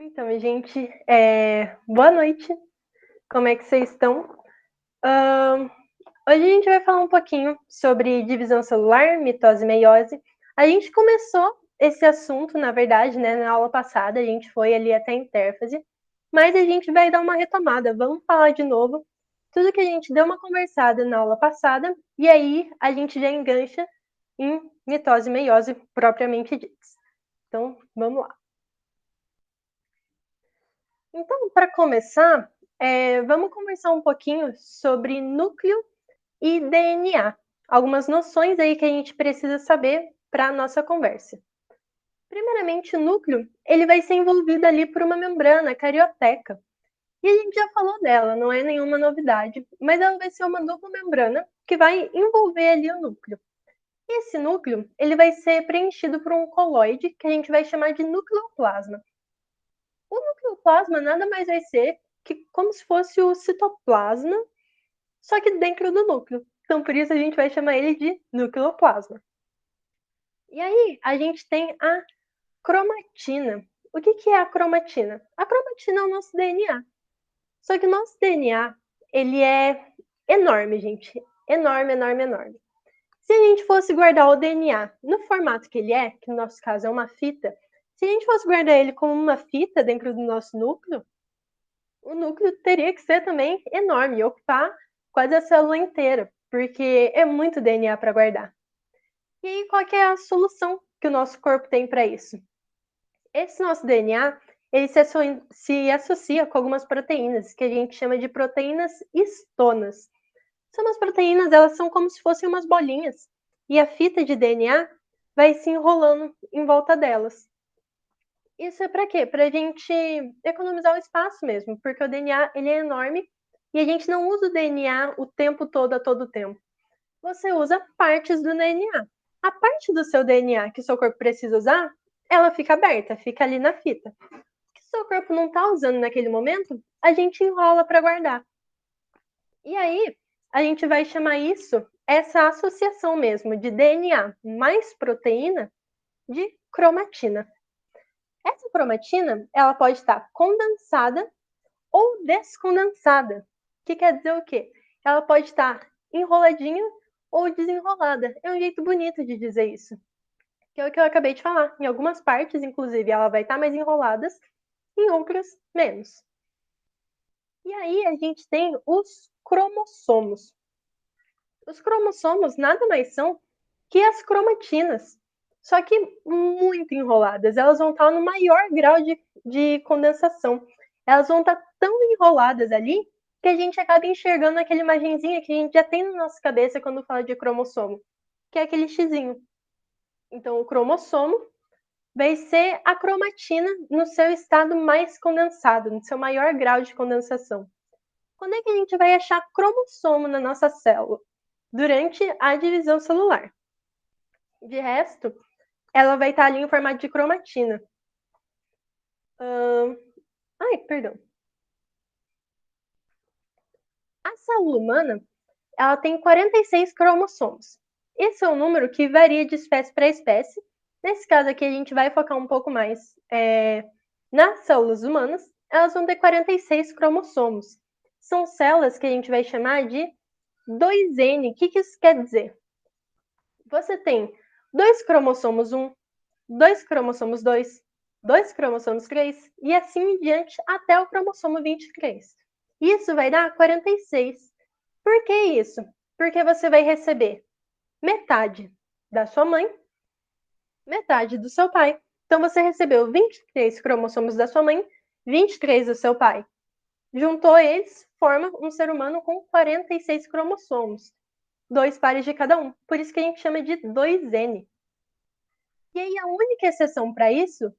Então, gente, boa noite. Como é que vocês estão? Ahn, Hoje a gente vai falar um pouquinho sobre divisão celular, mitose e meiose. A gente começou esse assunto, na verdade, né, na aula passada, a gente foi ali até a intérfase, mas a gente vai dar uma retomada. Vamos falar de novo tudo que a gente deu uma conversada na aula passada, e aí a gente já engancha em mitose e meiose propriamente ditas. Então, vamos lá. Então, para começar, vamos conversar um pouquinho sobre núcleo e DNA. Algumas noções aí que a gente precisa saber para a nossa conversa. Primeiramente, o núcleo ele vai ser envolvido ali por uma membrana carioteca. E a gente já falou dela, não é nenhuma novidade, mas ela vai ser uma dupla membrana que vai envolver ali o núcleo. E esse núcleo ele vai ser preenchido por um coloide que a gente vai chamar de nucleoplasma. O nucleoplasma nada mais vai ser que como se fosse o citoplasma, só que dentro do núcleo. Então, por isso a gente vai chamar ele de nucleoplasma. E aí, a gente tem a cromatina. O que é a cromatina? A cromatina é o nosso DNA. Só que o nosso DNA, ele é enorme, gente. Enorme, enorme, enorme. Se a gente fosse guardar o DNA no formato que ele é, que no nosso caso é uma fita, se a gente fosse guardar ele como uma fita dentro do nosso núcleo, o núcleo teria que ser também enorme, ocupar quase a célula inteira, porque é muito DNA para guardar. E aí, qual que é a solução que o nosso corpo tem para isso? Esse nosso DNA, ele se associa com algumas proteínas, que a gente chama de proteínas histonas. São umas proteínas, elas são como se fossem umas bolinhas, e a fita de DNA vai se enrolando em volta delas. Isso é para quê? Para a gente economizar o espaço mesmo, porque o DNA ele é enorme e a gente não usa o DNA o tempo todo, a todo tempo. Você usa partes do DNA. A parte do seu DNA que o seu corpo precisa usar, ela fica aberta, fica ali na fita. O que o seu corpo não está usando naquele momento, a gente enrola para guardar. E aí, a gente vai chamar isso, essa associação mesmo de DNA mais proteína, de cromatina. Essa cromatina, ela pode estar condensada ou descondensada. Que quer dizer o quê? Ela pode estar enroladinha ou desenrolada. É um jeito bonito de dizer isso. Que é o que eu acabei de falar. Em algumas partes, inclusive, ela vai estar mais enrolada, em outras, menos. E aí a gente tem os cromossomos. Os cromossomos nada mais são que as cromatinas, só que muito enroladas. Elas vão estar no maior grau de condensação. Elas vão estar tão enroladas ali que a gente acaba enxergando aquela imagenzinha que a gente já tem na nossa cabeça quando fala de cromossomo, que é aquele xizinho. Então, o cromossomo vai ser a cromatina no seu estado mais condensado, no seu maior grau de condensação. Quando é que a gente vai achar cromossomo na nossa célula? Durante a divisão celular. De resto, ela vai estar ali em formato de cromatina. Ai, perdão. A célula humana, ela tem 46 cromossomos. Esse é um número que varia de espécie para espécie. Nesse caso aqui, a gente vai focar um pouco mais nas células humanas. Elas vão ter 46 cromossomos. São células que a gente vai chamar de 2N. O que isso quer dizer? Você tem 2 cromossomos 1, 2 cromossomos 2, 2 cromossomos 3 e assim em diante até o cromossomo 23. Isso vai dar 46. Por que isso? Porque você vai receber metade da sua mãe, metade do seu pai. Então você recebeu 23 cromossomos da sua mãe, 23 do seu pai. Juntou eles, forma um ser humano com 46 cromossomos. 2 pares de cada um. Por isso que a gente chama de 2N. E aí a única exceção para isso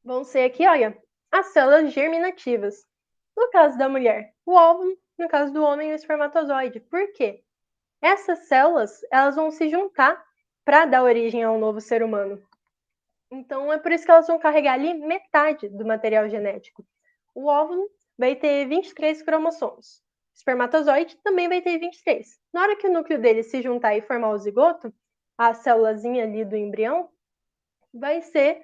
vão ser aqui, olha, as células germinativas. No caso da mulher, o óvulo, no caso do homem, o espermatozoide. Por quê? Essas células, elas vão se juntar para dar origem a um novo ser humano. Então é por isso que elas vão carregar ali metade do material genético. O óvulo vai ter 23 cromossomos. O espermatozoide também vai ter 23. Na hora que o núcleo dele se juntar e formar o zigoto, a célulazinha ali do embrião, vai ser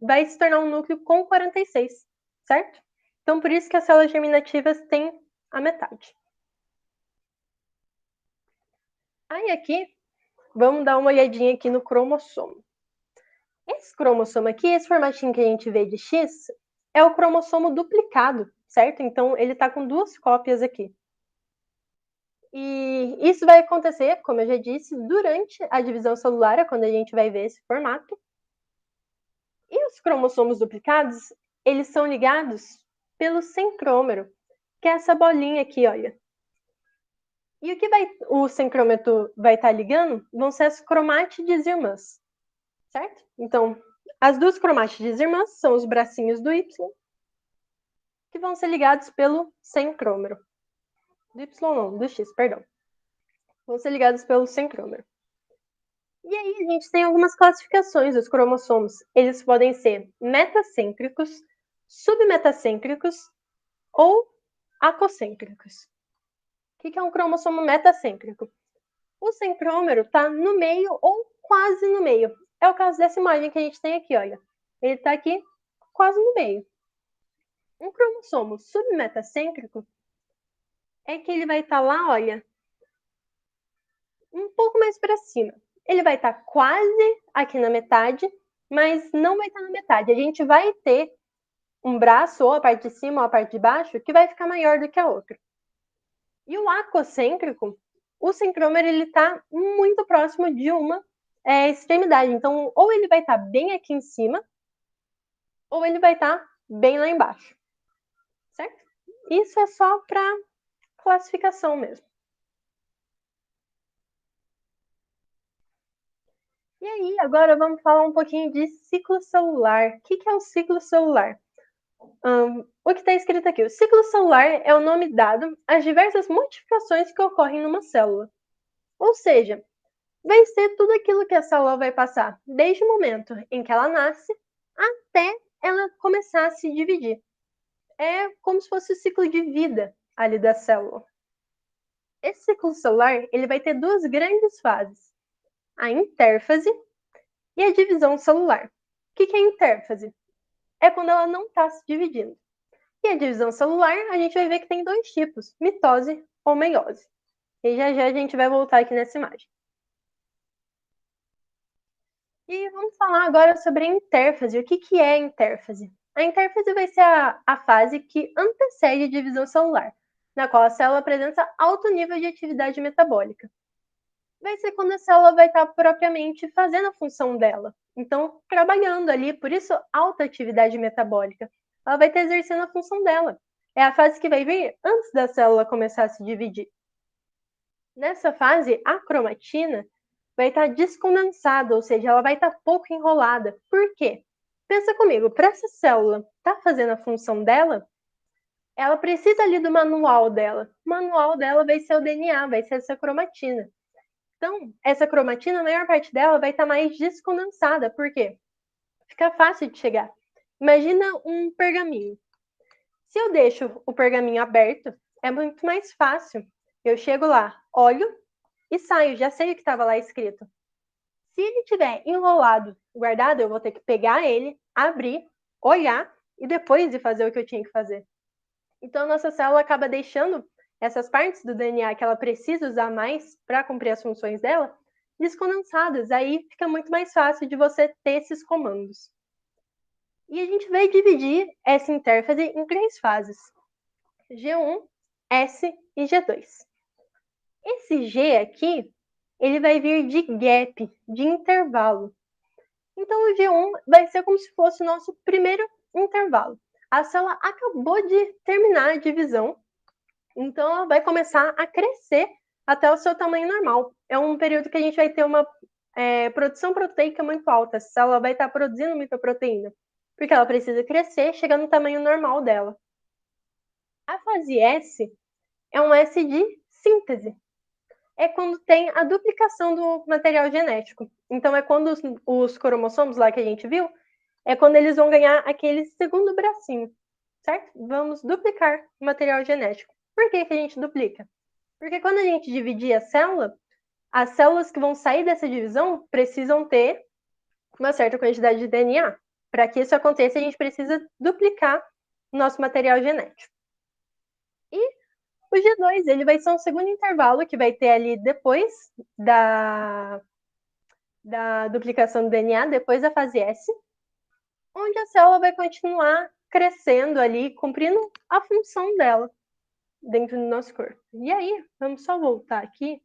vai se tornar um núcleo com 46, certo? Então, por isso que as células germinativas têm a metade. Aí aqui, vamos dar uma olhadinha aqui no cromossomo. Esse cromossomo aqui, esse formatinho que a gente vê de X, é o cromossomo duplicado, certo? Então, ele está com 2 cópias aqui. E isso vai acontecer, como eu já disse, durante a divisão celular, é quando a gente vai ver esse formato. E os cromossomos duplicados, eles são ligados pelo centrômero, que é essa bolinha aqui, olha. E o que o centrômero vai estar ligando vão ser as cromátides irmãs, certo? Então, as 2 cromátides irmãs são os bracinhos do Y, que vão ser ligados pelo centrômero. Do Y não, do X, perdão. Vão ser ligados pelo centrômero. E aí a gente tem algumas classificações dos cromossomos. Eles podem ser metacêntricos, submetacêntricos ou acocêntricos. O que é um cromossomo metacêntrico? O centrômero está no meio ou quase no meio. É o caso dessa imagem que a gente tem aqui, olha. Ele está aqui quase no meio. Um cromossomo submetacêntrico é que ele vai estar lá, olha, um pouco mais para cima. Ele vai estar quase aqui na metade, mas não vai estar na metade. A gente vai ter um braço, ou a parte de cima ou a parte de baixo, que vai ficar maior do que a outra. E o acocêntrico, o centrômero, ele está muito próximo de uma extremidade. Então, ou ele vai estar bem aqui em cima, ou ele vai estar bem lá embaixo. Certo? Isso é só para classificação mesmo. E aí, agora vamos falar um pouquinho de ciclo celular. O que é o ciclo celular? O que está escrito aqui, o ciclo celular é o nome dado às diversas modificações que ocorrem numa célula. Ou seja, vai ser tudo aquilo que a célula vai passar, desde o momento em que ela nasce até ela começar a se dividir. É como se fosse o ciclo de vida ali da célula. Esse ciclo celular ele vai ter 2 grandes fases, a intérfase e a divisão celular. O que é intérfase? É quando ela não está se dividindo. E a divisão celular, a gente vai ver que tem 2 tipos, mitose ou meiose. E já a gente vai voltar aqui nessa imagem. E vamos falar agora sobre a intérfase. O que é a intérfase? A intérfase vai ser a fase que antecede a divisão celular, na qual a célula apresenta alto nível de atividade metabólica. Vai ser quando a célula vai estar propriamente fazendo a função dela. Então, trabalhando ali, por isso alta atividade metabólica. Ela vai estar exercendo a função dela. É a fase que vai vir antes da célula começar a se dividir. Nessa fase, a cromatina vai estar descondensada, ou seja, ela vai estar pouco enrolada. Por quê? Pensa comigo, para essa célula estar fazendo a função dela, ela precisa ali do manual dela. O manual dela vai ser o DNA, vai ser essa cromatina. Então, essa cromatina, a maior parte dela vai estar mais descondensada. Por quê? Fica fácil de chegar. Imagina um pergaminho. Se eu deixo o pergaminho aberto, é muito mais fácil. Eu chego lá, olho e saio, já sei o que estava lá escrito. Se ele estiver enrolado, guardado, eu vou ter que pegar ele, abrir, olhar e depois ir fazer o que eu tinha que fazer. Então, a nossa célula acaba deixando essas partes do DNA que ela precisa usar mais para cumprir as funções dela descondensadas. Aí fica muito mais fácil de você ter esses comandos. E a gente vai dividir essa intérfase em 3 fases: G1, S e G2. Esse G aqui, ele vai vir de gap, de intervalo. Então, o G1 vai ser como se fosse o nosso primeiro intervalo. A célula acabou de terminar a divisão, então ela vai começar a crescer até o seu tamanho normal. É um período que a gente vai ter uma produção proteica muito alta. A célula vai estar produzindo muita proteína, porque ela precisa crescer, chegando no tamanho normal dela. A fase S é um S de síntese. É quando tem a duplicação do material genético. Então, é quando os cromossomos lá que a gente viu, é quando eles vão ganhar aquele segundo bracinho, certo? Vamos duplicar o material genético. Por que a gente duplica? Porque quando a gente dividir a célula, as células que vão sair dessa divisão precisam ter uma certa quantidade de DNA. Para que isso aconteça, a gente precisa duplicar o nosso material genético. E o G2, ele vai ser um segundo intervalo que vai ter ali depois da duplicação do DNA, depois da fase S, onde a célula vai continuar crescendo ali, cumprindo a função dela dentro do nosso corpo. E aí, vamos só voltar aqui.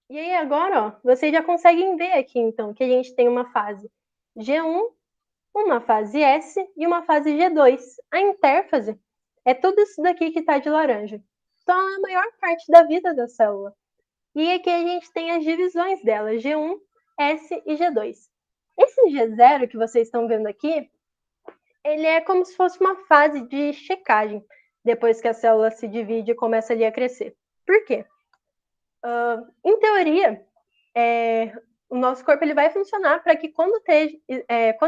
E aí agora, ó, vocês já conseguem ver aqui, então, que a gente tem uma fase G1, uma fase S e uma fase G2. A intérfase é tudo isso daqui que está de laranja. Então, é a maior parte da vida da célula. E aqui a gente tem as divisões dela, G1, S e G2. Esse G0 que vocês estão vendo aqui, ele é como se fosse uma fase de checagem, depois que a célula se divide e começa ali a crescer. Por quê? Em teoria, o nosso corpo ele vai funcionar para que quando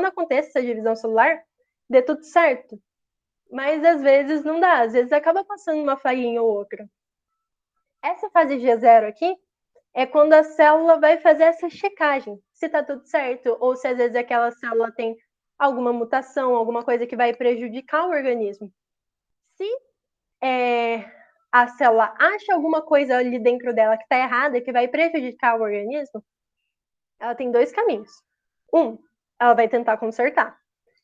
aconteça essa divisão celular, dê tudo certo. Mas às vezes não dá, às vezes acaba passando uma falhinha ou outra. Essa fase G0 aqui é quando a célula vai fazer essa checagem, se está tudo certo, ou se às vezes aquela célula tem alguma mutação, alguma coisa que vai prejudicar o organismo. Se a célula acha alguma coisa ali dentro dela que está errada, que vai prejudicar o organismo, ela tem dois caminhos. Ela vai tentar consertar.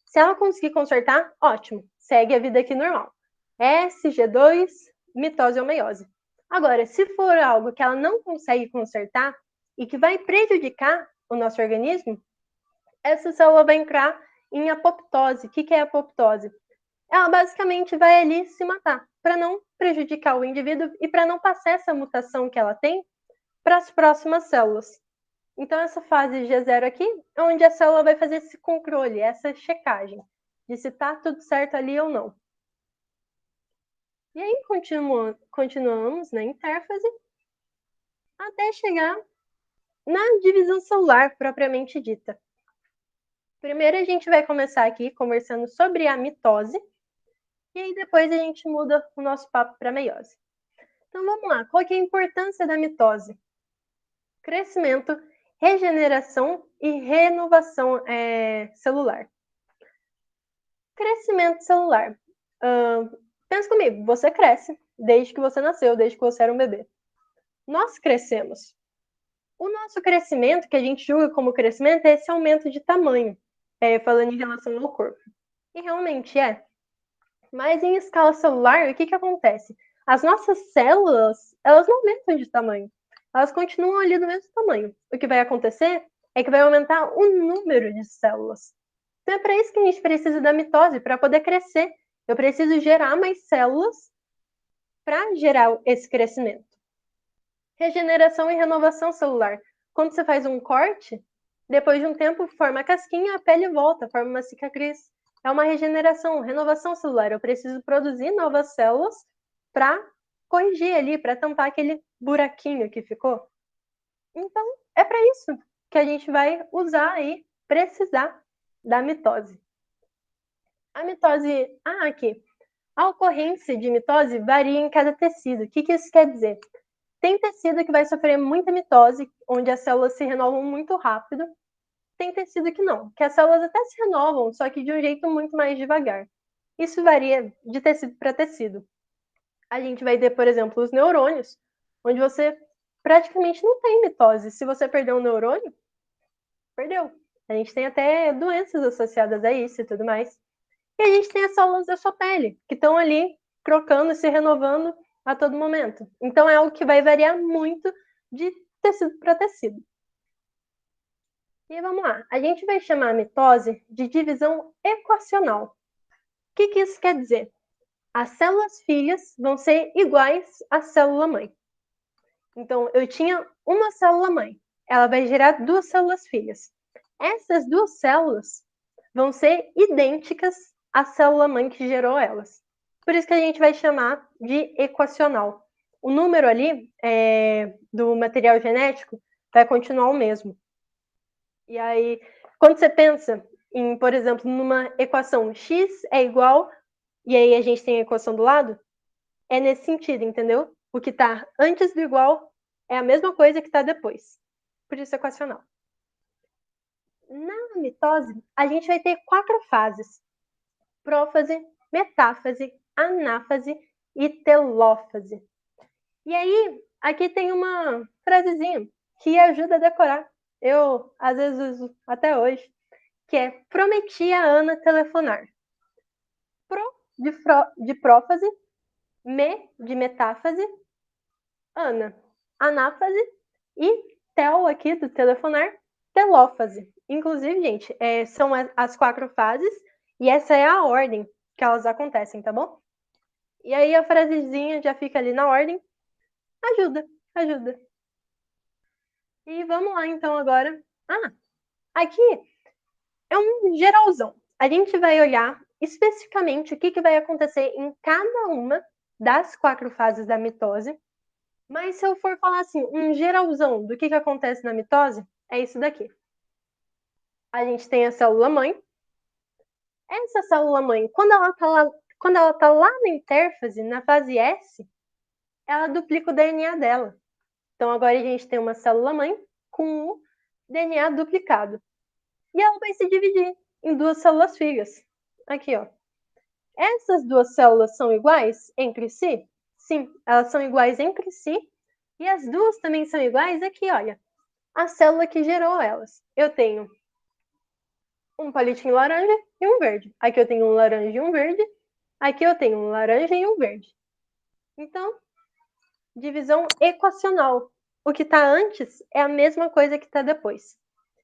Se ela conseguir consertar, ótimo, segue a vida aqui normal. SG2, mitose ou meiose. Agora, se for algo que ela não consegue consertar e que vai prejudicar o nosso organismo, essa célula vai entrar em apoptose. O que é apoptose? Ela basicamente vai ali se matar, para não prejudicar o indivíduo e para não passar essa mutação que ela tem para as próximas células. Então, essa fase G0 aqui é onde a célula vai fazer esse controle, essa checagem, de se está tudo certo ali ou não. E aí, continuamos na intérfase até chegar na divisão celular propriamente dita. Primeiro, a gente vai começar aqui conversando sobre a mitose, e aí depois a gente muda o nosso papo para a meiose. Então, vamos lá. Qual que é a importância da mitose? Crescimento, regeneração e renovação celular. Crescimento celular. Pensa comigo, você cresce desde que você nasceu, desde que você era um bebê. Nós crescemos. O nosso crescimento, que a gente julga como crescimento, é esse aumento de tamanho, falando em relação ao corpo. E realmente é. Mas em escala celular, o que acontece? As nossas células, elas não aumentam de tamanho. Elas continuam ali do mesmo tamanho. O que vai acontecer é que vai aumentar o número de células. Então é para isso que a gente precisa da mitose, para poder crescer. Eu preciso gerar mais células para gerar esse crescimento. Regeneração e renovação celular. Quando você faz um corte, depois de um tempo forma a casquinha, a pele volta, forma uma cicatriz. É uma regeneração, renovação celular. Eu preciso produzir novas células para corrigir ali, para tampar aquele buraquinho que ficou. Então, é para isso que a gente vai usar e precisar da mitose. A mitose, aqui. A ocorrência de mitose varia em cada tecido. O que isso quer dizer? Tem tecido que vai sofrer muita mitose, onde as células se renovam muito rápido. Tem tecido que não, que as células até se renovam, só que de um jeito muito mais devagar. Isso varia de tecido para tecido. A gente vai ter, por exemplo, os neurônios, onde você praticamente não tem mitose. Se você perder um neurônio, perdeu. A gente tem até doenças associadas a isso e tudo mais. E a gente tem as células da sua pele, que estão ali trocando e se renovando a todo momento. Então é algo que vai variar muito de tecido para tecido. E vamos lá, a gente vai chamar a mitose de divisão equacional. O que isso quer dizer? As células filhas vão ser iguais à célula mãe. Então, eu tinha uma célula mãe, ela vai gerar duas células filhas. Essas duas células vão ser idênticas à célula mãe que gerou elas. Por isso que a gente vai chamar de equacional. O número ali do material genético vai continuar o mesmo. E aí, quando você pensa em, por exemplo, numa equação x é igual, e aí a gente tem a equação do lado, é nesse sentido, entendeu? O que está antes do igual é a mesma coisa que está depois. Por isso, equacional. Na mitose, a gente vai ter 4 fases: prófase, metáfase, anáfase e telófase. E aí, aqui tem uma frasezinha que ajuda a decorar. Eu, às vezes, uso até hoje, que é: prometi a Ana telefonar. Pro de prófase, me de metáfase, Ana, anáfase e tel aqui do telefonar, telófase. Inclusive, gente, são as 4 fases e essa é a ordem que elas acontecem, tá bom? E aí a frasezinha já fica ali na ordem. Ajuda, ajuda. E vamos lá então agora. Aqui é um geralzão. A gente vai olhar especificamente o que vai acontecer em cada uma das 4 fases da mitose. Mas se eu for falar assim, um geralzão do que acontece na mitose, é isso daqui. A gente tem a célula-mãe. Essa célula-mãe, quando ela tá lá na intérfase, na fase S, ela duplica o DNA dela. Então agora a gente tem uma célula-mãe com o DNA duplicado. E ela vai se dividir em 2 células filhas. Aqui, ó. Essas 2 células são iguais entre si? Sim, elas são iguais entre si. E as 2 também são iguais aqui, olha. A célula que gerou elas. Eu tenho um palitinho laranja e um verde. Aqui eu tenho um laranja e um verde. Aqui eu tenho um laranja e um verde. Então, divisão equacional. O que está antes é a mesma coisa que está depois.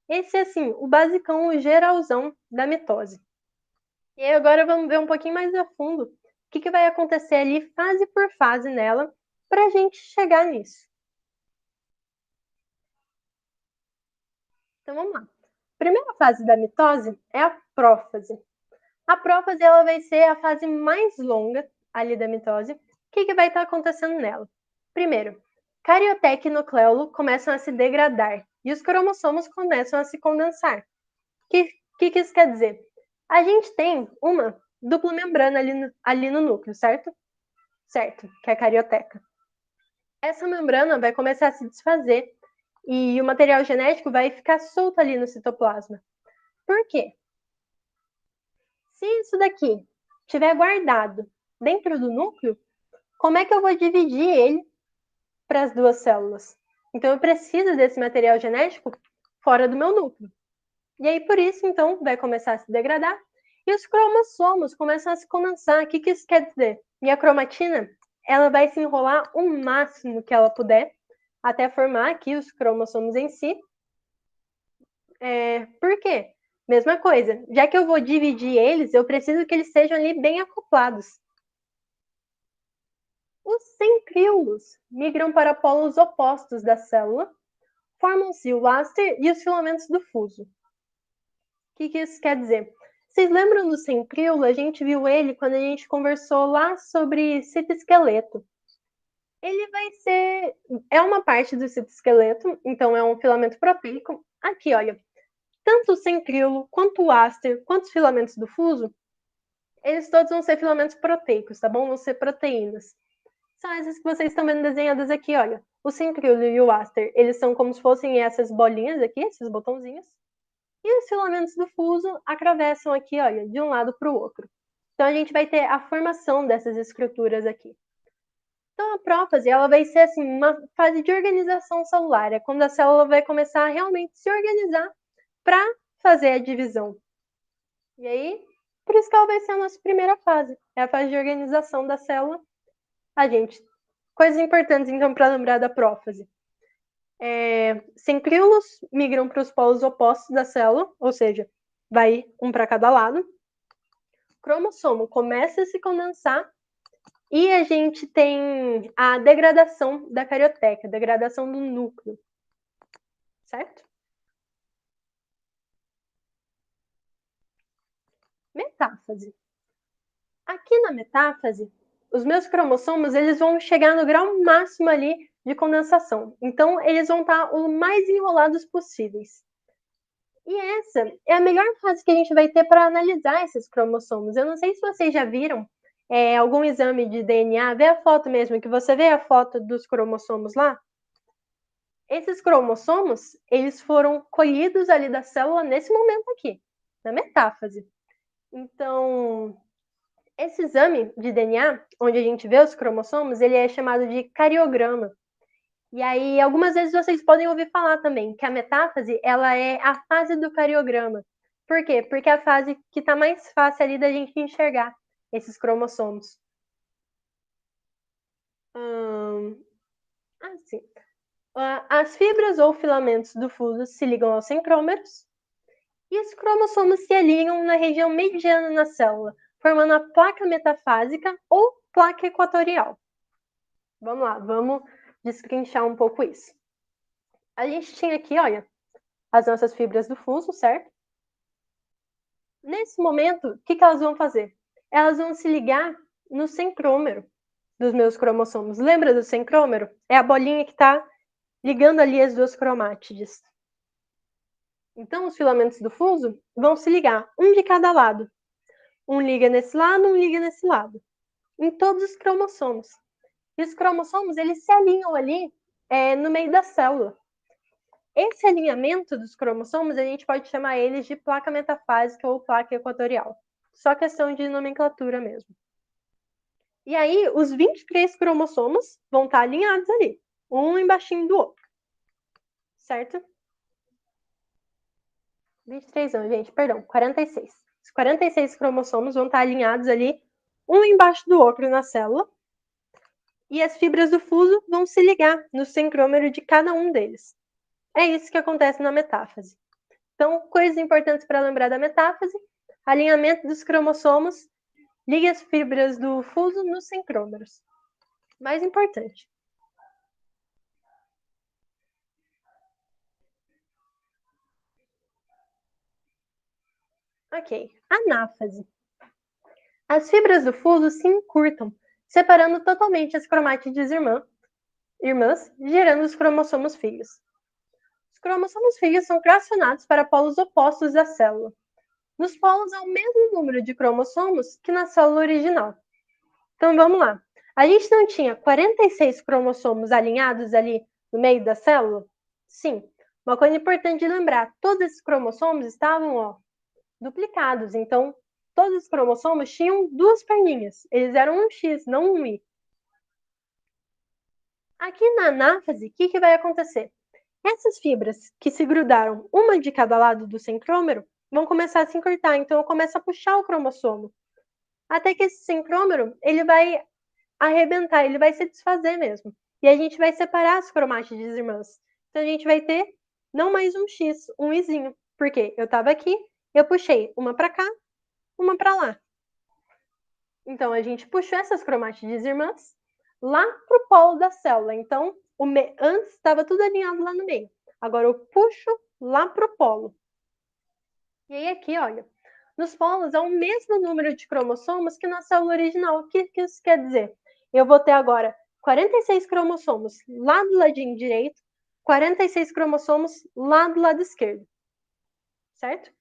Esse é, assim, o basicão, o geralzão da mitose. E aí agora vamos ver um pouquinho mais a fundo o que vai acontecer ali, fase por fase nela, para a gente chegar nisso. Então vamos lá. Primeira fase da mitose é a prófase. A prófase ela vai ser a fase mais longa ali da mitose. O que vai estar acontecendo nela? Primeiro, carioteca e nucleolo começam a se degradar e os cromossomos começam a se condensar. O que isso quer dizer? A gente tem uma dupla membrana ali no núcleo, certo? Certo, que é a carioteca. Essa membrana vai começar a se desfazer e o material genético vai ficar solto ali no citoplasma. Por quê? Se isso daqui estiver guardado dentro do núcleo, como é que eu vou dividir ele para as 2 células? Então, eu preciso desse material genético fora do meu núcleo. E aí, por isso, então, vai começar a se degradar e os cromossomos começam a se condensar. O que isso quer dizer? E a cromatina, ela vai se enrolar o máximo que ela puder até formar aqui os cromossomos em si. Por quê? Mesma coisa, já que eu vou dividir eles, eu preciso que eles sejam ali bem acoplados. Os centríolos migram para polos opostos da célula, formam-se o áster e os filamentos do fuso. O que isso quer dizer? Vocês lembram do centríolo? A gente viu ele quando a gente conversou lá sobre citoesqueleto. Ele vai ser... É uma parte do citoesqueleto, então é um filamento proteico. Aqui, olha, tanto o centríolo, quanto o áster, quanto os filamentos do fuso, eles todos vão ser filamentos proteicos, tá bom? Vão ser proteínas. São essas que vocês estão vendo desenhadas aqui, olha. O centríolo e o áster, eles são como se fossem essas bolinhas aqui, esses botãozinhos. E os filamentos do fuso atravessam aqui, olha, de um lado para o outro. Então a gente vai ter a formação dessas estruturas aqui. Então a prófase, ela vai ser assim, uma fase de organização celular, é quando a célula vai começar a realmente se organizar para fazer a divisão. E aí, por isso que ela vai ser a nossa primeira fase, é a fase de organização da célula. Coisas importantes então para lembrar da prófase. Centríolos migram para os polos opostos da célula, ou seja, vai um para cada lado. O cromossomo começa a se condensar e a gente tem a degradação da carioteca, degradação do núcleo, certo? Metáfase. Aqui na metáfase, os meus cromossomos eles vão chegar no grau máximo ali de condensação. Então, eles vão estar o mais enrolados possíveis. E essa é a melhor fase que a gente vai ter para analisar esses cromossomos. Eu não sei se vocês já viram algum exame de DNA, vê a foto mesmo, que você vê a foto dos cromossomos lá. Esses cromossomos, eles foram colhidos ali da célula nesse momento aqui, na metáfase. Então, esse exame de DNA, onde a gente vê os cromossomos, ele é chamado de cariograma. E aí, algumas vezes vocês podem ouvir falar também que a metáfase, ela é a fase do cariograma. Por quê? Porque é a fase que está mais fácil ali da gente enxergar esses cromossomos. Assim, as fibras ou filamentos do fuso se ligam aos centrômeros e os cromossomos se alinham na região mediana na célula, formando a placa metafásica ou placa equatorial. Vamos lá, vamos destrinchar um pouco isso. A gente tinha aqui, olha, as nossas fibras do fuso, certo? Nesse momento, o que elas vão fazer? Elas vão se ligar no centrômero dos meus cromossomos. Lembra do centrômero? É a bolinha que está ligando ali as duas cromátides. Então, os filamentos do fuso vão se ligar, um de cada lado. Um liga nesse lado, um liga nesse lado. Em todos os cromossomos. E os cromossomos, eles se alinham ali no meio da célula. Esse alinhamento dos cromossomos, a gente pode chamar eles de placa metafásica ou placa equatorial. Só questão de nomenclatura mesmo. E aí, os 23 cromossomos vão estar alinhados ali, um embaixo do outro. Certo? 23 não, gente, perdão, 46. Os 46 cromossomos vão estar alinhados ali, um embaixo do outro na célula. E as fibras do fuso vão se ligar no centrômero de cada um deles. É isso que acontece na metáfase. Então, coisas importantes para lembrar da metáfase: alinhamento dos cromossomos, ligue as fibras do fuso nos centrômeros. Mais importante. Ok, anáfase. As fibras do fuso se encurtam, separando totalmente as cromátides irmãs, gerando os cromossomos filhos. Os cromossomos filhos são fracionados para polos opostos da célula. Nos polos há o mesmo número de cromossomos que na célula original. Então vamos lá. A gente não tinha 46 cromossomos alinhados ali no meio da célula? Sim. Uma coisa importante de lembrar, todos esses cromossomos estavam duplicados. Então, todos os cromossomos tinham duas perninhas. Eles eram um X, não um Y. Aqui na anáfase, o que vai acontecer? Essas fibras que se grudaram uma de cada lado do centrômero vão começar a se encurtar. Então, eu começo a puxar o cromossomo. Até que esse centrômero, ele vai arrebentar, ele vai se desfazer mesmo. E a gente vai separar as cromátides irmãs. Então, a gente vai ter não mais um X, um Izinho. Porque eu estava aqui, eu puxei uma para cá, uma para lá. Então, a gente puxou essas cromátides irmãs lá para o polo da célula. Então, antes estava tudo alinhado lá no meio. Agora eu puxo lá para o polo. E aí aqui, olha, nos polos há o mesmo número de cromossomos que na célula original. O que isso quer dizer? Eu vou ter agora 46 cromossomos lá do ladinho direito, 46 cromossomos lá do lado esquerdo. Certo?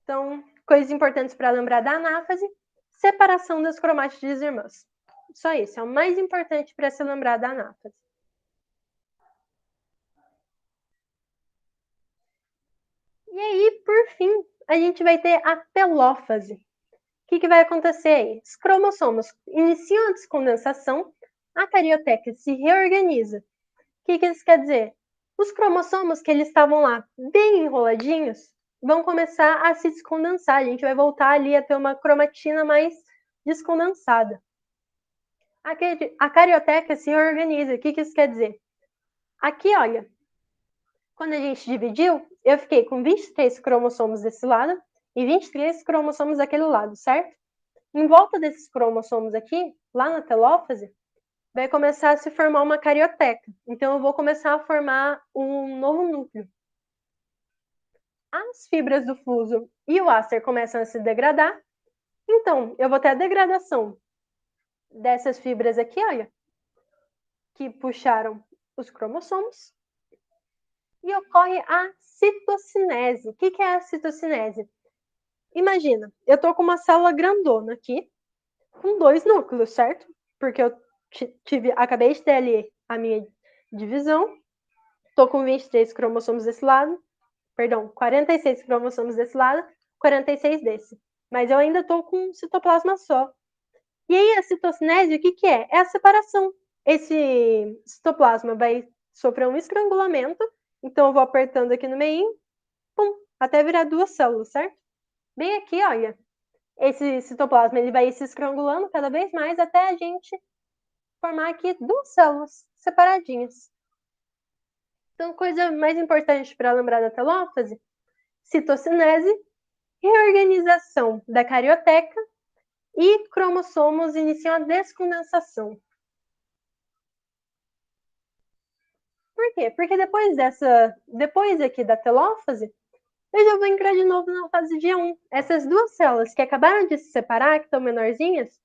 Então, coisas importantes para lembrar da anáfase: separação das cromátides irmãs. Só isso, é o mais importante para se lembrar da anáfase. E aí, por fim, a gente vai ter a telófase. O que vai acontecer aí? Os cromossomos iniciam a descondensação, a carioteca se reorganiza. O que isso quer dizer? Os cromossomos que eles estavam lá bem enroladinhos vão começar a se descondensar. A gente vai voltar ali a ter uma cromatina mais descondensada. A carioteca se reorganiza. O que isso quer dizer? Aqui, olha, quando a gente dividiu, eu fiquei com 23 cromossomos desse lado e 23 cromossomos daquele lado, certo? Em volta desses cromossomos aqui, lá na telófase, vai começar a se formar uma carioteca. Então, eu vou começar a formar um novo núcleo. As fibras do fuso e o áster começam a se degradar. Então, eu vou ter a degradação dessas fibras aqui, olha, que puxaram os cromossomos. E ocorre a citocinese. O que é a citocinese? Imagina, eu estou com uma célula grandona aqui, com 2 núcleos, certo? Porque eu acabei de ter ali a minha divisão. Estou com 23 cromossomos desse lado, perdão, 46 cromossomos desse lado, 46 desse. Mas eu ainda estou com um citoplasma só. E aí a citocinese, o que é? É a separação. Esse citoplasma vai sofrer um estrangulamento, então eu vou apertando aqui no meio, pum, até virar duas células, certo? Bem aqui, olha, esse citoplasma ele vai se estrangulando cada vez mais até a gente formar aqui duas células separadinhas. Então, coisa mais importante para lembrar da telófase, citocinese, reorganização da carioteca e cromossomos iniciam a descondensação. Por quê? Porque depois aqui da telófase, eu já vou entrar de novo na fase dia 1. Essas duas células que acabaram de se separar, que estão menorzinhas,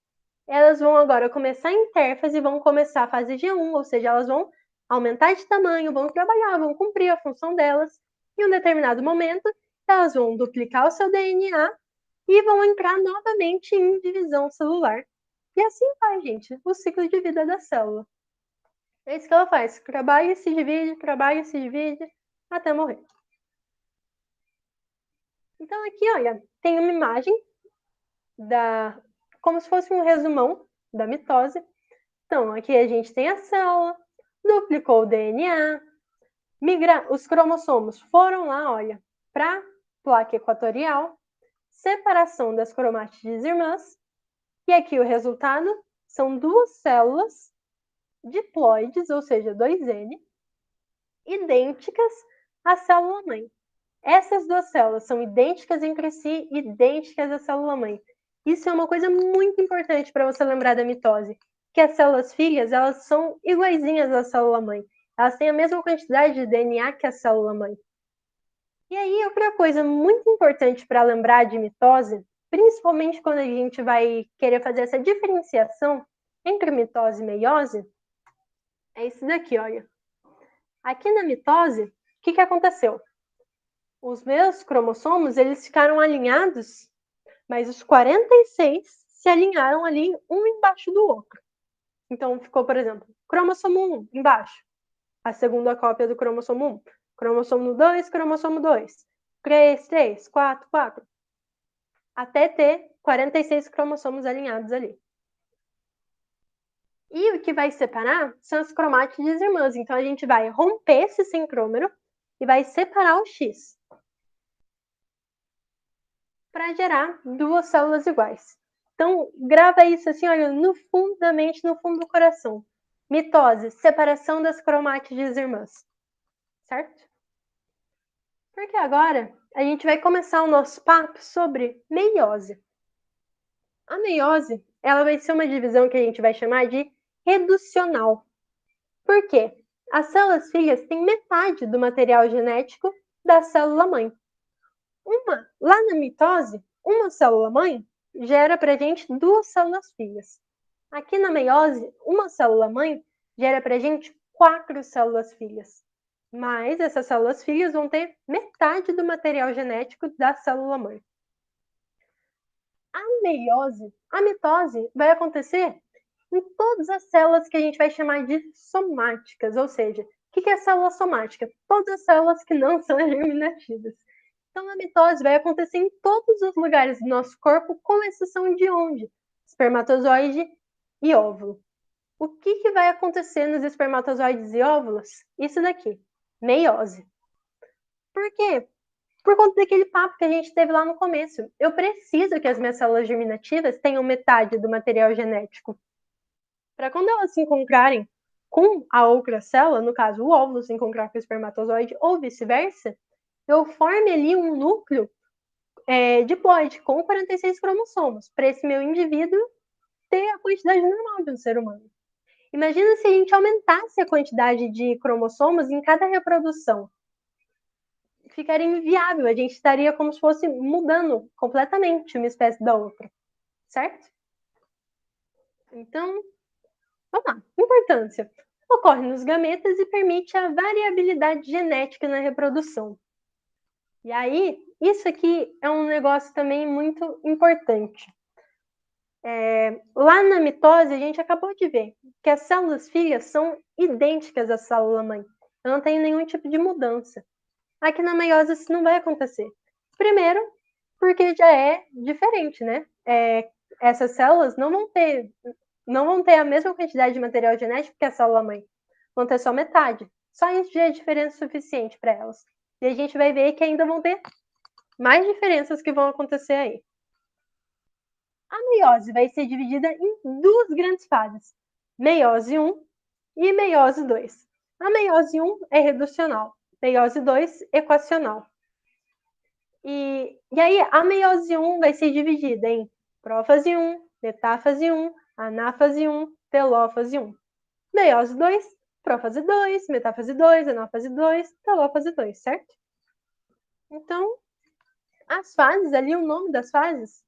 elas vão agora começar a intérfase e vão começar a fase dia 1, ou seja, elas vão aumentar de tamanho, vão trabalhar, vão cumprir a função delas. Em um determinado momento, elas vão duplicar o seu DNA e vão entrar novamente em divisão celular. E assim vai, gente, o ciclo de vida da célula. É isso que ela faz, trabalha e se divide, até morrer. Então aqui, olha, tem uma imagem como se fosse um resumão da mitose. Então, aqui a gente tem a célula, duplicou o DNA, os cromossomos foram lá, olha, para a placa equatorial, separação das cromátides irmãs, e aqui o resultado são duas células diploides, ou seja, 2N, idênticas à célula-mãe. Essas duas células são idênticas entre si, idênticas à célula-mãe. Isso é uma coisa muito importante para você lembrar da mitose, que as células filhas, elas são iguaizinhas à célula-mãe. Elas têm a mesma quantidade de DNA que a célula-mãe. E aí, outra coisa muito importante para lembrar de mitose, principalmente quando a gente vai querer fazer essa diferenciação entre mitose e meiose, é isso daqui, olha. Aqui na mitose, o que aconteceu? Os meus cromossomos, eles ficaram alinhados, mas os 46 se alinharam ali um embaixo do outro. Então, ficou, por exemplo, cromossomo 1 embaixo, a segunda cópia do cromossomo 1, cromossomo 2, cromossomo 2, 3, 4, 4, até ter 46 cromossomos alinhados ali. E o que vai separar são as cromátides irmãs. Então, a gente vai romper esse centrômero e vai separar o X para gerar duas células iguais. Então, grava isso assim, olha, no fundo da mente, no fundo do coração. Mitose, separação das cromátides irmãs. Certo? Porque agora a gente vai começar o nosso papo sobre meiose. A meiose, ela vai ser uma divisão que a gente vai chamar de reducional. Por quê? As células filhas têm metade do material genético da célula-mãe. Lá na mitose, uma célula-mãe gera para a gente duas células filhas. Aqui na meiose, uma célula-mãe gera para a gente 4 células filhas. Mas essas células filhas vão ter metade do material genético da célula-mãe. A mitose vai acontecer em todas as células que a gente vai chamar de somáticas, ou seja, o que é célula somática? Todas as células que não são germinativas. Então, a mitose vai acontecer em todos os lugares do nosso corpo, com exceção de onde? Espermatozoide e óvulo. O que vai acontecer nos espermatozoides e óvulos? Isso daqui, meiose. Por quê? Por conta daquele papo que a gente teve lá no começo. Eu preciso que as minhas células germinativas tenham metade do material genético. Para quando elas se encontrarem com a outra célula, no caso o óvulo se encontrar com o espermatozoide ou vice-versa, eu forme ali um núcleo diploide com 46 cromossomos, para esse meu indivíduo ter a quantidade normal de um ser humano. Imagina se a gente aumentasse a quantidade de cromossomos em cada reprodução. Ficaria inviável, a gente estaria como se fosse mudando completamente uma espécie da outra, certo? Então, vamos lá. Importância. Ocorre nos gametas e permite a variabilidade genética na reprodução. E aí, isso aqui é um negócio também muito importante. Lá na mitose, a gente acabou de ver que as células filhas são idênticas à célula-mãe. Não tem nenhum tipo de mudança. Aqui na meiose isso não vai acontecer. Primeiro, porque já é diferente, né? Essas células não vão ter a mesma quantidade de material genético que a célula-mãe. Vão ter só metade. Só isso já é diferença suficiente para elas. E a gente vai ver que ainda vão ter mais diferenças que vão acontecer aí. A meiose vai ser dividida em duas grandes fases, meiose 1 e meiose 2. A meiose 1 é reducional, meiose 2 equacional. E aí a meiose 1 vai ser dividida em prófase 1, metáfase 1, anáfase 1, telófase 1. Meiose 2, prófase 2, metáfase 2, anáfase 2, telófase 2, certo? Então, as fases ali, o nome das fases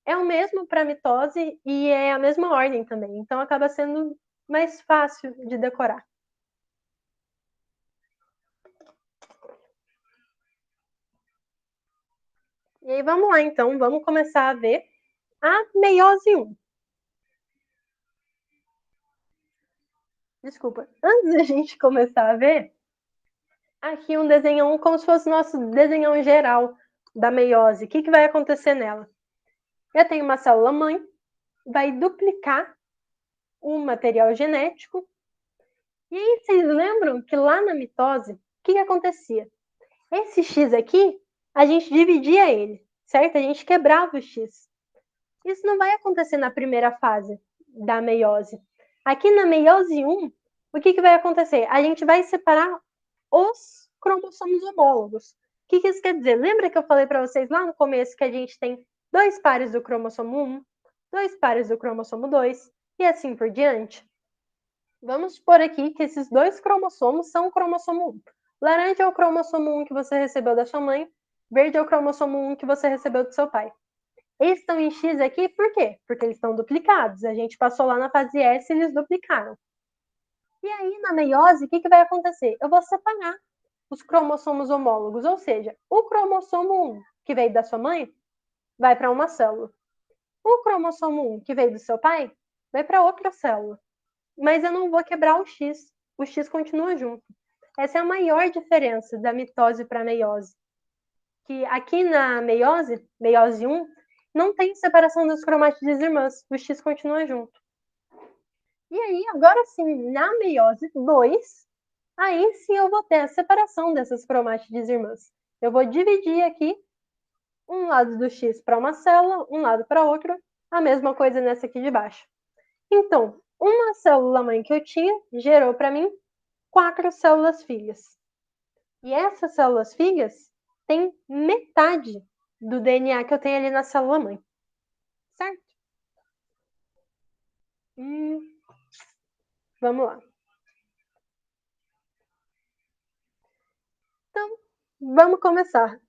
é o mesmo para mitose e é a mesma ordem também. Então acaba sendo mais fácil de decorar. E aí vamos lá então, vamos começar a ver a meiose 1. Desculpa, antes da gente começar a ver, aqui um desenhão como se fosse nosso desenhão geral da meiose. O que vai acontecer nela? Eu tenho uma célula mãe, vai duplicar o material genético. E aí vocês lembram que lá na mitose, o que acontecia? Esse X aqui, a gente dividia ele, certo? A gente quebrava o X. Isso não vai acontecer na primeira fase da meiose. Aqui na meiose 1, o que vai acontecer? A gente vai separar os cromossomos homólogos. O que isso quer dizer? Lembra que eu falei para vocês lá no começo que a gente tem 2 pares do cromossomo 1, 2 pares do cromossomo 2 e assim por diante? Vamos supor aqui que esses 2 cromossomos são o cromossomo 1. Laranja é o cromossomo 1 que você recebeu da sua mãe, verde é o cromossomo 1 que você recebeu do seu pai. Eles estão em X aqui por quê? Porque eles estão duplicados. A gente passou lá na fase S e eles duplicaram. E aí, na meiose, o que vai acontecer? Eu vou separar os cromossomos homólogos, ou seja, o cromossomo 1 que veio da sua mãe vai para uma célula. O cromossomo 1 que veio do seu pai vai para outra célula. Mas eu não vou quebrar o X. O X continua junto. Essa é a maior diferença da mitose para a meiose. Que aqui na meiose 1, não tem separação das cromátides irmãs. O X continua junto. E aí, agora sim, na meiose 2, aí sim eu vou ter a separação dessas cromátides irmãs. Eu vou dividir aqui um lado do X para uma célula, um lado para outra, a mesma coisa nessa aqui de baixo. Então, uma célula-mãe que eu tinha gerou para mim 4 células filhas. E essas células filhas têm metade do DNA que eu tenho ali na célula-mãe. Certo? Vamos lá. Então, vamos começar.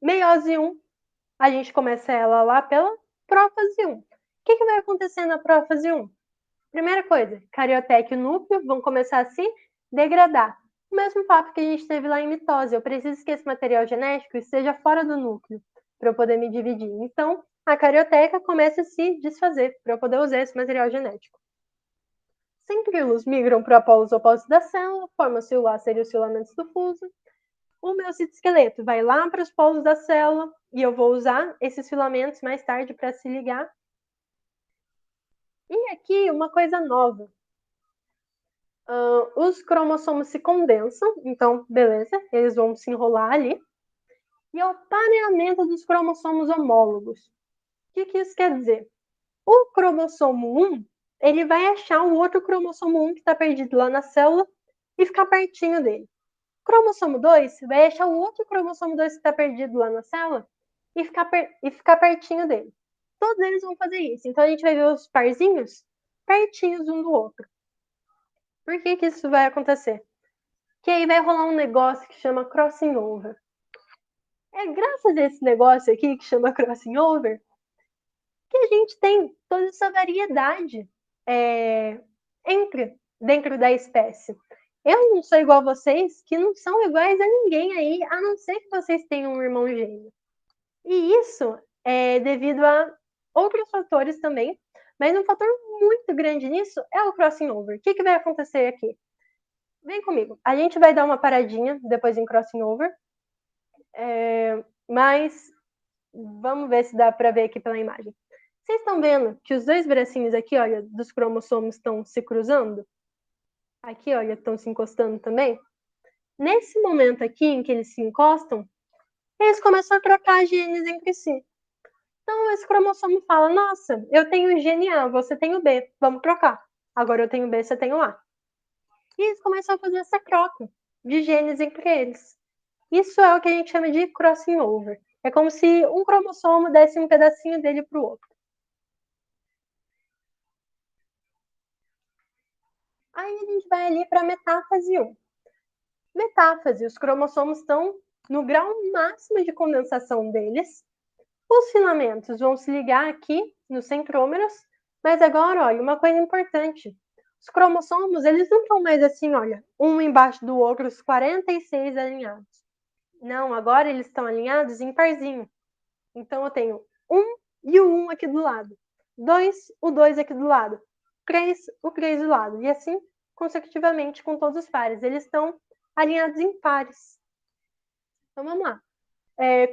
Meiose 1, a gente começa ela lá pela prófase 1. O que vai acontecer na prófase 1? Primeira coisa, carioteca e núcleo vão começar a se degradar. O mesmo papo que a gente teve lá em mitose. Eu preciso que esse material genético esteja fora do núcleo para eu poder me dividir. Então, a carioteca começa a se desfazer para eu poder usar esse material genético. Centríolos migram para polos opostos da célula, formam-se o lácer e os filamentos do fuso. O meu citoesqueleto vai lá para os polos da célula e eu vou usar esses filamentos mais tarde para se ligar. E aqui uma coisa nova. Os cromossomos se condensam, então, beleza, eles vão se enrolar ali. E é o pareamento dos cromossomos homólogos. O que isso quer dizer? O cromossomo 1, ele vai achar o outro cromossomo 1 que está perdido lá na célula e ficar pertinho dele. O cromossomo 2 vai achar o outro cromossomo 2 que está perdido lá na célula e ficar pertinho dele. Todos eles vão fazer isso. Então, a gente vai ver os parzinhos pertinhos um do outro. Por que isso vai acontecer? Que aí vai rolar um negócio que chama crossing over. É graças a esse negócio aqui que chama crossing over que a gente tem toda essa variedade dentro da espécie. Eu não sou igual a vocês, que não são iguais a ninguém aí, a não ser que vocês tenham um irmão gêmeo. E isso é devido a outros fatores também, mas um fator muito grande nisso é o crossing over. O que vai acontecer aqui? Vem comigo. A gente vai dar uma paradinha depois em crossing over, mas vamos ver se dá para ver aqui pela imagem. Vocês estão vendo que os dois bracinhos aqui, olha, dos cromossomos estão se cruzando? Aqui, olha, estão se encostando também. Nesse momento aqui em que eles se encostam, eles começam a trocar genes entre si. Então, esse cromossomo fala, nossa, eu tenho o gene A, você tem o B, vamos trocar. Agora eu tenho o B, você tem o A. E eles começam a fazer essa troca de genes entre eles. Isso é o que a gente chama de crossing over. É como se um cromossomo desse um pedacinho dele para o outro. Aí a gente vai ali para a metáfase 1. Metáfase, os cromossomos estão no grau máximo de condensação deles. Os filamentos vão se ligar aqui nos centrômeros, mas agora, olha, uma coisa importante. Os cromossomos, eles não estão mais assim, olha, um embaixo do outro, os 46 alinhados. Não, agora eles estão alinhados em parzinho. Então eu tenho 1 e o 1 aqui do lado. 2, o 2 aqui do lado. 3, o 3 do lado. E assim, consecutivamente, com todos os pares. Eles estão alinhados em pares. Então vamos lá.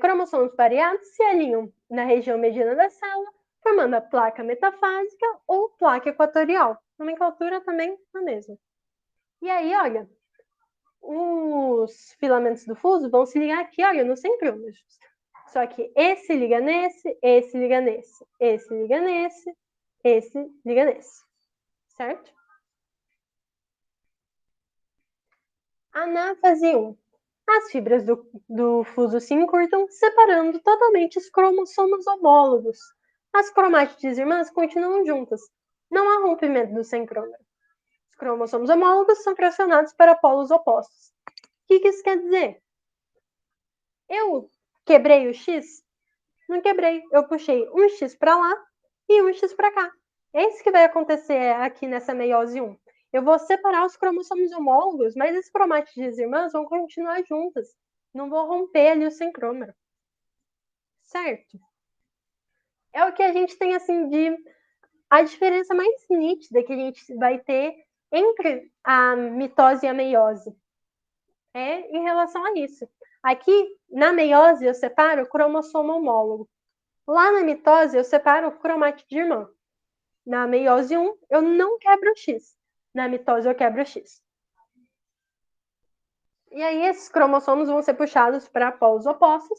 Cromossomos pareados se alinham na região mediana da célula, formando a placa metafásica ou placa equatorial. Nomenclatura também a mesma. E aí, olha, os filamentos do fuso vão se ligar aqui, olha, nos centrômeros. Só que esse liga nesse, esse liga nesse, esse liga nesse, esse liga nesse. Certo? Anáfase 1. As fibras do fuso se encurtam, separando totalmente os cromossomos homólogos. As cromátides irmãs continuam juntas. Não há rompimento do centrômero. Os cromossomos homólogos são fracionados para polos opostos. O que isso quer dizer? Eu quebrei o X? Não quebrei. Eu puxei um X para lá e um X para cá. É isso que vai acontecer aqui nessa meiose 1. Eu vou separar os cromossomos homólogos, mas as cromátides irmãs vão continuar juntas. Não vou romper ali o centrômero. Certo? É o que a gente tem, assim, de... A diferença mais nítida que a gente vai ter entre a mitose e a meiose é em relação a isso. Aqui, na meiose, eu separo o cromossomo homólogo. Lá na mitose, eu separo o cromátide irmã. Na meiose 1, eu não quebro o X. Na mitose, eu quebro o X. E aí, esses cromossomos vão ser puxados para polos opostos,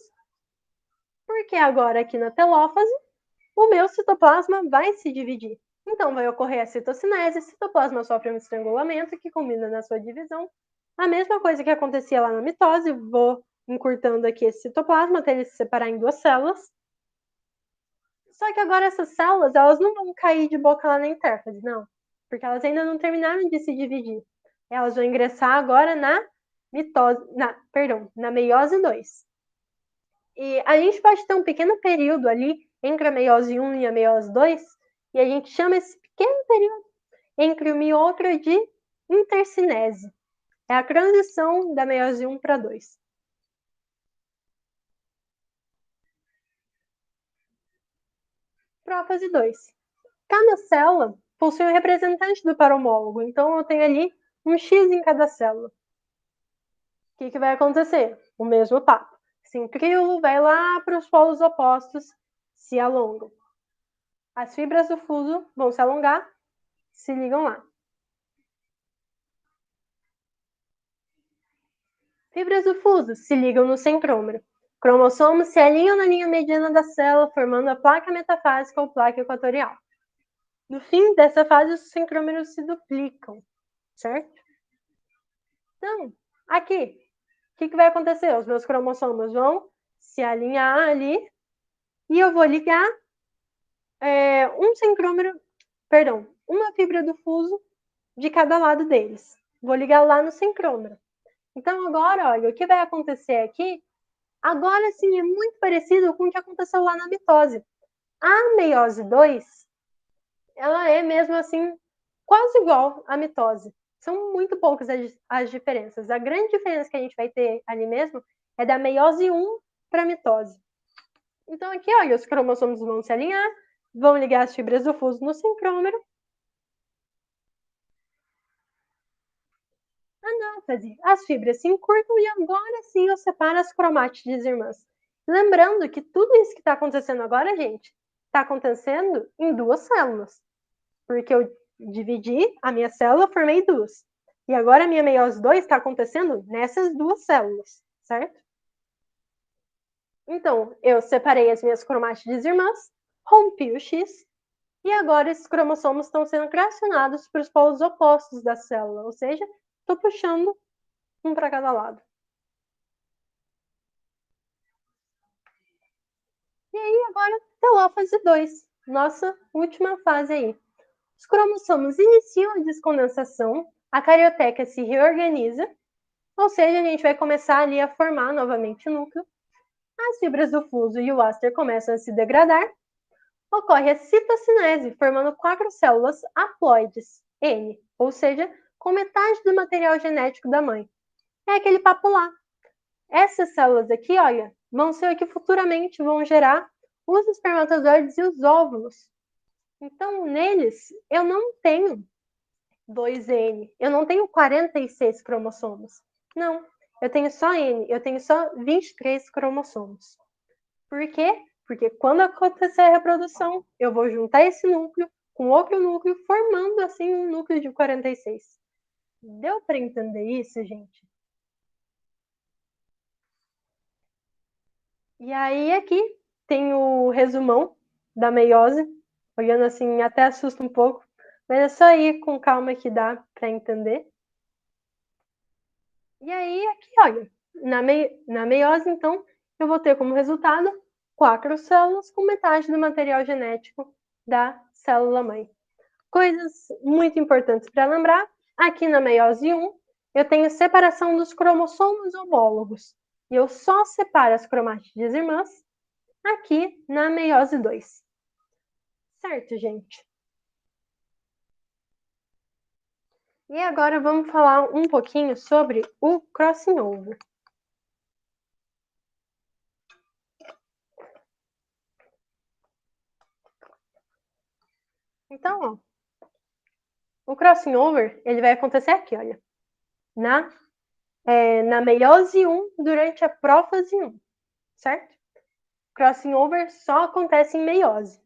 porque agora aqui na telófase, o meu citoplasma vai se dividir. Então, vai ocorrer a citocinese, o citoplasma sofre um estrangulamento que combina na sua divisão. A mesma coisa que acontecia lá na mitose, vou encurtando aqui esse citoplasma até ele se separar em duas células. Só que agora essas células, elas não vão cair de boca lá na intérfase, não. Porque elas ainda não terminaram de se dividir. Elas vão ingressar agora na meiose 2. E a gente pode ter um pequeno período ali entre a meiose 1 e a meiose 2, e a gente chama esse pequeno período entre uma e outra de intercinese. É a transição da meiose 1 para 2. Prófase 2. Cada célula possui um representante do par homólogo, então eu tenho ali um X em cada célula. O que vai acontecer? O mesmo papo. Centríolo vai lá para os polos opostos, se alongam. As fibras do fuso vão se alongar, se ligam lá. Fibras do fuso se ligam no centrômero. Cromossomos se alinham na linha mediana da célula, formando a placa metafásica ou placa equatorial. No fim dessa fase, os centrômeros se duplicam, certo? Então, aqui, o que vai acontecer? Os meus cromossomos vão se alinhar ali e eu vou ligar uma fibra do fuso de cada lado deles. Vou ligar lá no centrômero. Então, agora, olha, o que vai acontecer aqui, agora sim, é muito parecido com o que aconteceu lá na mitose. A meiose 2, ela é mesmo assim, quase igual à mitose. São muito poucas as diferenças. A grande diferença que a gente vai ter ali mesmo é da meiose 1 para a mitose. Então, aqui, olha, os cromossomos vão se alinhar, vão ligar as fibras do fuso no centrômero. Anáfase, as fibras se encurtam e agora sim eu separo as cromátides irmãs. Lembrando que tudo isso que está acontecendo agora, gente, está acontecendo em duas células. Porque eu dividi a minha célula, formei duas. E agora a minha meiose 2 está acontecendo nessas duas células, certo? Então, eu separei as minhas cromátides irmãs, rompi o X, e agora esses cromossomos estão sendo tracionados para os polos opostos da célula, ou seja, estou puxando um para cada lado. E aí, agora, telófase 2, nossa última fase aí. Os cromossomos iniciam a descondensação, a carioteca se reorganiza, ou seja, a gente vai começar ali a formar novamente o núcleo. As fibras do fuso e o áster começam a se degradar. Ocorre a citocinese, formando 4 células haploides, N, ou seja, com metade do material genético da mãe. É aquele papo lá. Essas células aqui, olha, vão ser o que futuramente vão gerar os espermatozoides e os óvulos. Então, neles, eu não tenho 2N, eu não tenho 46 cromossomos. Não, eu tenho só N, eu tenho só 23 cromossomos. Por quê? Porque quando acontecer a reprodução, eu vou juntar esse núcleo com outro núcleo, formando assim um núcleo de 46. Deu para entender isso, gente? E aí aqui tem o resumão da meiose, olhando assim até assusta um pouco, mas é só ir com calma que dá para entender. E aí aqui, olha, na meiose então, eu vou ter como resultado 4 células com metade do material genético da célula-mãe. Coisas muito importantes para lembrar, aqui na meiose 1, eu tenho separação dos cromossomos homólogos. E eu só separo as cromátides irmãs aqui na meiose 2. Certo, gente? E agora vamos falar um pouquinho sobre o crossing over. Então, ó, o crossing over ele vai acontecer aqui, olha, na meiose 1 durante a prófase 1, certo? Crossing over só acontece em meiose.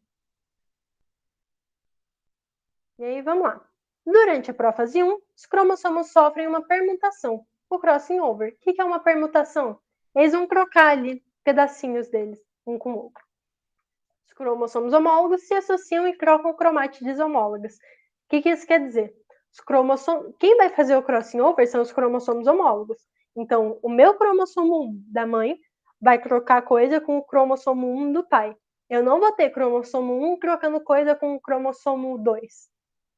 E aí, vamos lá. Durante a prófase 1, os cromossomos sofrem uma permutação, o crossing over. O que é uma permutação? Eles vão trocar ali pedacinhos deles, um com o outro. Os cromossomos homólogos se associam e trocam cromátides homólogas. O que isso quer dizer? Quem vai fazer o crossing over são os cromossomos homólogos. Então, o meu cromossomo 1 da mãe vai trocar coisa com o cromossomo 1 do pai. Eu não vou ter cromossomo 1 trocando coisa com o cromossomo 2,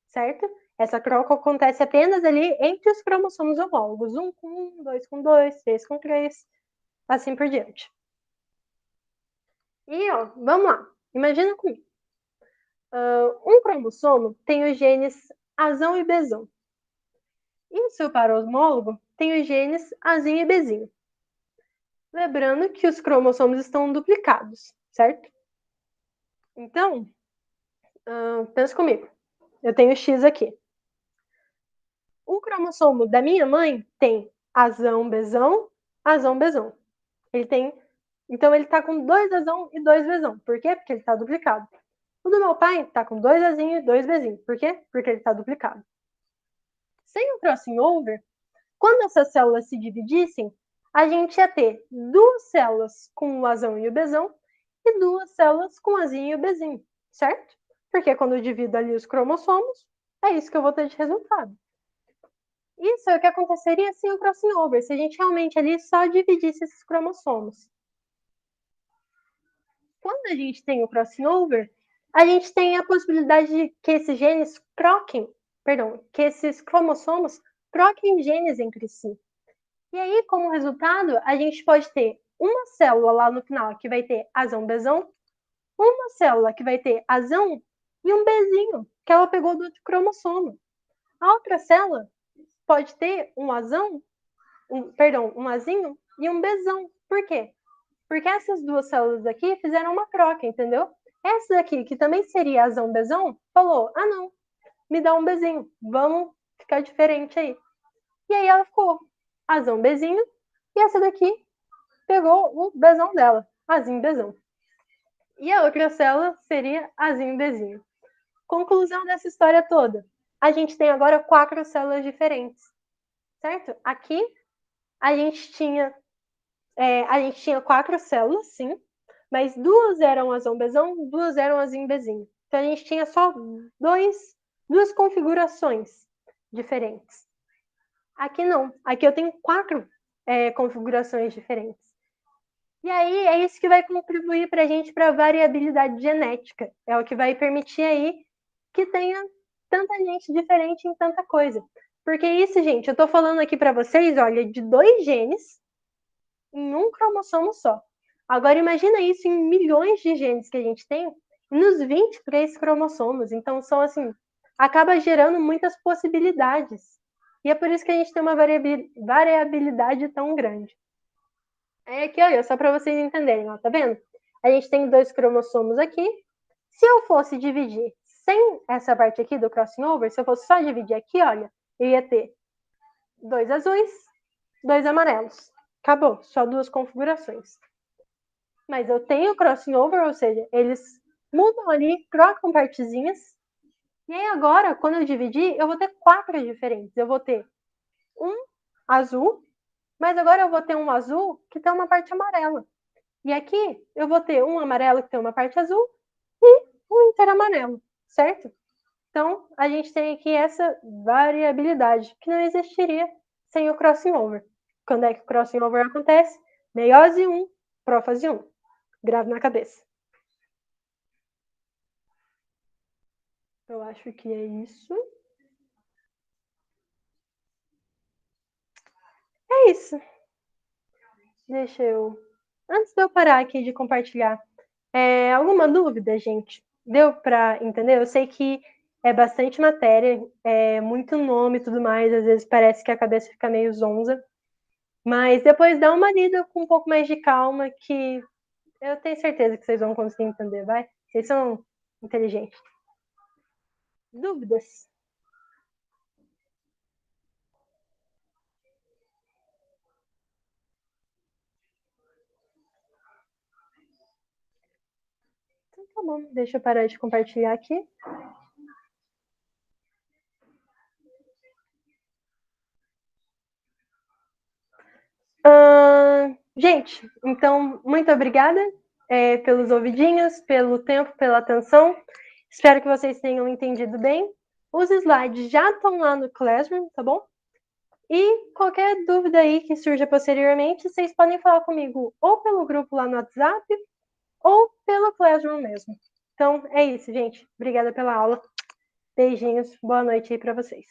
certo? Essa troca acontece apenas ali entre os cromossomos homólogos. 1 com 1, 2 com 2, 3 com 3, assim por diante. E, ó, vamos lá. Imagina comigo. Um cromossomo tem os genes Azão e Bzão. E o seu par homólogo tem os genes Azinho e Bzinho. Lembrando que os cromossomos estão duplicados, certo? Então, pensa comigo. Eu tenho X aqui. O cromossomo da minha mãe tem Azão, Bzão, Azão, Bzão. Então ele tá com 2 Azão e 2 Bzão. Por quê? Porque ele tá duplicado. O do meu pai tá com 2 Azinho e 2 Bzinho. Por quê? Porque ele tá duplicado. Sem o crossing over, quando essas células se dividissem, a gente ia ter 2 células com o Azão e o Bzão e 2 células com o Azinho e o Bzinho, certo? Porque quando eu divido ali os cromossomos, é isso que eu vou ter de resultado. Isso é o que aconteceria sem o crossing over, se a gente realmente ali só dividisse esses cromossomos. Quando a gente tem o crossing over, a gente tem a possibilidade de que esses genes que esses cromossomos troquem genes entre si. E aí, como resultado, a gente pode ter uma célula lá no final que vai ter azão, bezão, uma célula que vai ter azão e um bezinho que ela pegou do outro cromossomo. A outra célula pode ter um azão, um azinho e um bezão. Por quê? Porque essas duas células aqui fizeram uma troca, entendeu? Essa daqui, que também seria azão bezão, falou: ah, não, me dá um bezinho, vamos ficar diferente aí. E aí ela ficou azão bezinho, e essa daqui pegou o bezão dela, azinho bezão. E a outra célula seria azinho bezinho. Conclusão dessa história toda: a gente tem agora 4 células diferentes, certo? Aqui a gente tinha 4 células, sim, mas 2 eram azão-bezão, 2 eram azinho-bezinho. Então a gente tinha só 2 configurações diferentes. Aqui não. Aqui eu tenho 4 configurações diferentes. E aí é isso que vai contribuir para a gente para a variabilidade genética. É o que vai permitir aí que tenha tanta gente diferente em tanta coisa. Porque isso, gente, eu estou falando aqui para vocês, olha, de 2 genes em um cromossomo só. Agora imagina isso em milhões de genes que a gente tem nos 23 cromossomos. Então são assim, acaba gerando muitas possibilidades. E é por isso que a gente tem uma variabilidade tão grande. É aqui, olha, só para vocês entenderem, ó, tá vendo? A gente tem 2 cromossomos aqui. Se eu fosse dividir sem essa parte aqui do crossing over, se eu fosse só dividir aqui, olha, eu ia ter 2 azuis, 2 amarelos. Acabou, só 2 configurações. Mas eu tenho crossing over, ou seja, eles mudam ali, trocam partezinhas. E aí agora, quando eu dividir, eu vou ter 4 diferentes. Eu vou ter um azul, mas agora eu vou ter um azul que tem uma parte amarela. E aqui eu vou ter um amarelo que tem uma parte azul e um inteiro amarelo, certo? Então, a gente tem aqui essa variabilidade que não existiria sem o crossing over. Quando é que o crossing over acontece? Meiose 1, prófase 1. Grave na cabeça. Eu acho que é isso. É isso. Deixa eu. Antes de eu parar aqui de compartilhar, alguma dúvida, gente? Deu para entender? Eu sei que é bastante matéria, é muito nome e tudo mais, às vezes parece que a cabeça fica meio zonza, mas depois dá uma lida com um pouco mais de calma, que eu tenho certeza que vocês vão conseguir entender, vai? Vocês são inteligentes. Dúvidas? Então tá bom, deixa eu parar de compartilhar aqui. Gente, então, muito obrigada pelos ouvidinhos, pelo tempo, pela atenção. Espero que vocês tenham entendido bem. Os slides já estão lá no Classroom, tá bom? E qualquer dúvida aí que surja posteriormente, vocês podem falar comigo ou pelo grupo lá no WhatsApp ou pelo Classroom mesmo. Então, é isso, gente. Obrigada pela aula. Beijinhos. Boa noite aí para vocês.